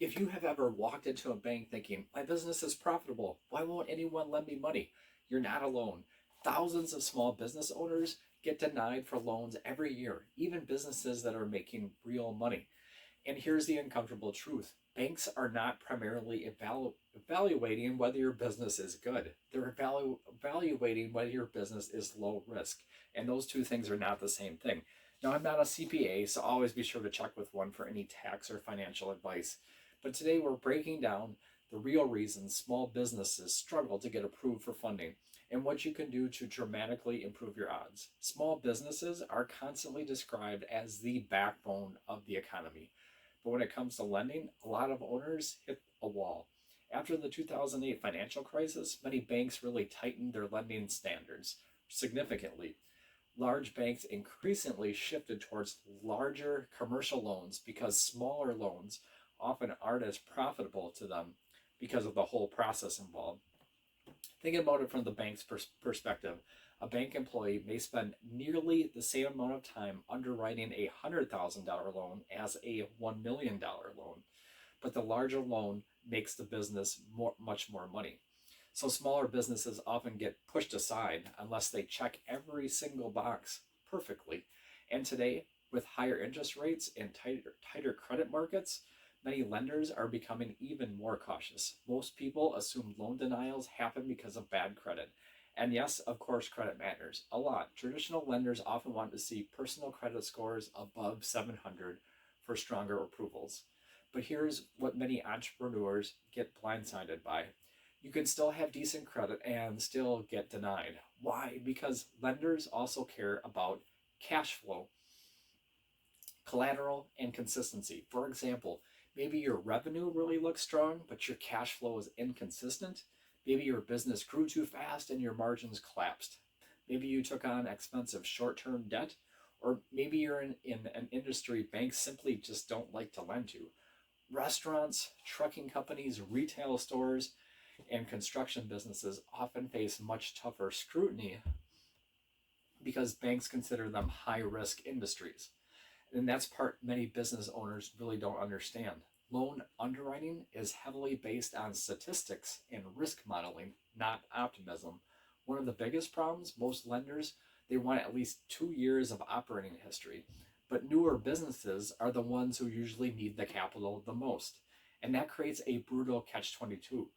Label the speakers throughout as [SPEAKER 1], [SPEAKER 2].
[SPEAKER 1] If you have ever walked into a bank thinking, my business is profitable, why won't anyone lend me money? You're not alone. Thousands of small business owners get denied for loans every year, even businesses that are making real money. And here's the uncomfortable truth: banks are not primarily evaluating whether your business is good, they're evaluating whether your business is low risk. And those two things are not the same thing. Now, I'm not a CPA, so always be sure to check with one for any tax or financial advice. But today we're breaking down the real reasons small businesses struggle to get approved for funding and what you can do to dramatically improve your odds. Small businesses are constantly described as the backbone of the economy. But when it comes to lending, a lot of owners hit a wall. After the 2008 financial crisis, many banks really tightened their lending standards significantly. Large banks increasingly shifted towards larger commercial loans because smaller loans often aren't as profitable to them because of the whole process involved. Thinking about it from the bank's perspective, a bank employee may spend nearly the same amount of time underwriting a $100,000 loan as a $1 million loan, but the larger loan makes the business much more money. So smaller businesses often get pushed aside unless they check every single box perfectly. And today, with higher interest rates and tighter credit markets, many lenders are becoming even more cautious. Most people assume loan denials happen because of bad credit. And yes, of course, credit matters a lot. Traditional lenders often want to see personal credit scores above 700 for stronger approvals. But here's what many entrepreneurs get blindsided by: you can still have decent credit and still get denied. Why? Because lenders also care about cash flow, collateral, and consistency. For example, maybe your revenue really looks strong, but your cash flow is inconsistent. Maybe your business grew too fast and your margins collapsed. Maybe you took on expensive short-term debt, or maybe you're in an industry banks simply just don't like to lend to. Restaurants, trucking companies, retail stores, and construction businesses often face much tougher scrutiny because banks consider them high-risk industries. And that's part many business owners really don't understand. Loan underwriting is heavily based on statistics and risk modeling, not optimism. One of the biggest problems, most lenders, they want at least 2 years of operating history. But newer businesses are the ones who usually need the capital the most. And that creates a brutal catch-22.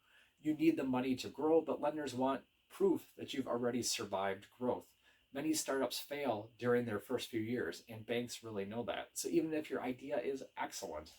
[SPEAKER 1] You need the money to grow, but lenders want proof that you've already survived growth. Many startups fail during their first few years, and banks really know that. So even if your idea is excellent,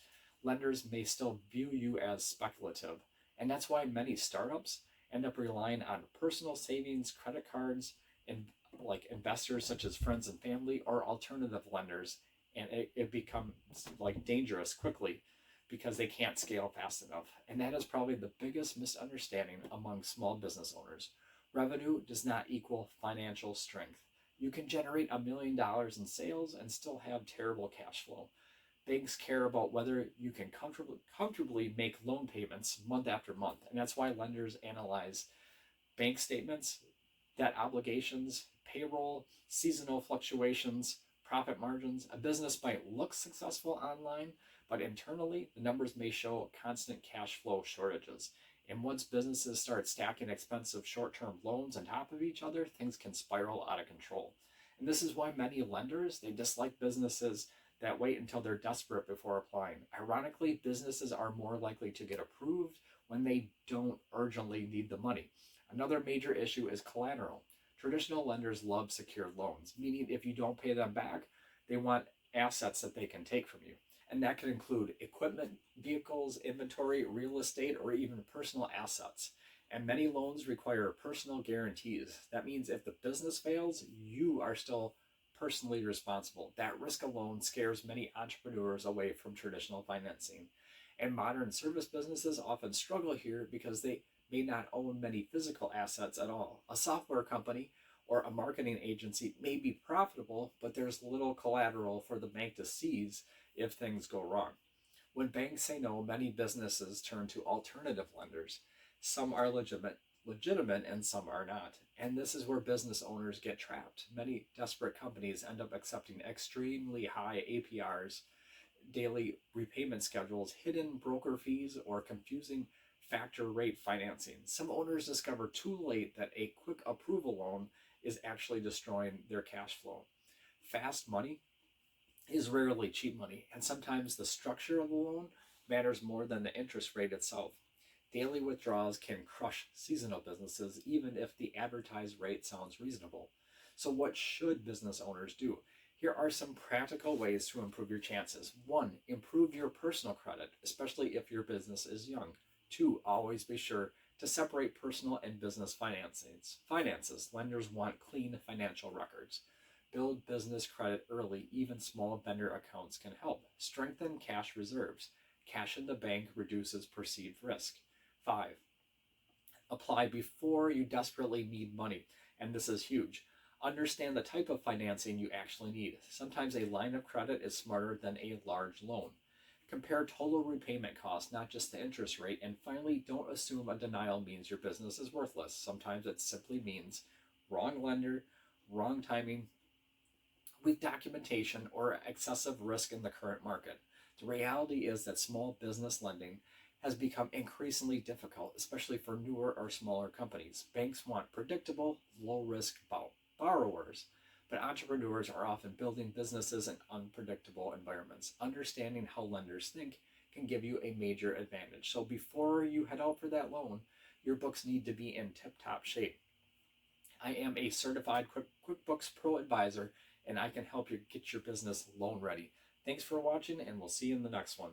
[SPEAKER 1] lenders may still view you as speculative. And that's why many startups end up relying on personal savings, credit cards, and like investors such as friends and family or alternative lenders. And it becomes like dangerous quickly because they can't scale fast enough. And that is probably the biggest misunderstanding among small business owners. Revenue does not equal financial strength. You can generate $1 million in sales and still have terrible cash flow. Banks care about whether you can comfortably make loan payments month after month. And that's why lenders analyze bank statements, debt obligations, payroll, seasonal fluctuations, profit margins. A business might look successful online, but internally, the numbers may show constant cash flow shortages. And once businesses start stacking expensive short-term loans on top of each other, things can spiral out of control. And this is why many lenders, they dislike businesses that wait until they're desperate before applying. Ironically, businesses are more likely to get approved when they don't urgently need the money. Another major issue is collateral. Traditional lenders love secured loans, meaning if you don't pay them back, they want assets that they can take from you. And that can include equipment, vehicles, inventory, real estate, or even personal assets. And many loans require personal guarantees. That means if the business fails, you are still personally responsible. That risk alone scares many entrepreneurs away from traditional financing. And modern service businesses often struggle here because they may not own many physical assets at all. A software company or a marketing agency may be profitable, but there's little collateral for the bank to seize if things go wrong. When banks say no, many businesses turn to alternative lenders. Some are legitimate and some are not. And this is where business owners get trapped. Many desperate companies end up accepting extremely high APRs daily repayment schedules, hidden broker fees, or confusing factor rate financing. Some owners discover too late that a quick approval loan is actually destroying their cash flow. Fast money is rarely cheap money, and sometimes the structure of the loan matters more than the interest rate itself. Daily withdrawals can crush seasonal businesses even if the advertised rate sounds reasonable. So, what should business owners do? Here are some practical ways to improve your chances. 1. Improve your personal credit, especially if your business is young. 2. Always be sure to separate personal and business finances. Lenders want clean financial records. Build business credit early. Even small vendor accounts can help. Strengthen cash reserves. Cash in the bank reduces perceived risk. 5. Apply before you desperately need money. And this is huge. Understand the type of financing you actually need. Sometimes a line of credit is smarter than a large loan. Compare total repayment costs, not just the interest rate. And finally, don't assume a denial means your business is worthless. Sometimes it simply means wrong lender, wrong timing, weak documentation, or excessive risk in the current market. The reality is that small business lending has become increasingly difficult, especially for newer or smaller companies. Banks want predictable, low-risk borrowers, but entrepreneurs are often building businesses in unpredictable environments. Understanding how lenders think can give you a major advantage. So before you head out for that loan, your books need to be in tip-top shape. I am a certified QuickBooks ProAdvisor, and I can help you get your business loan ready. Thanks for watching, and we'll see you in the next one.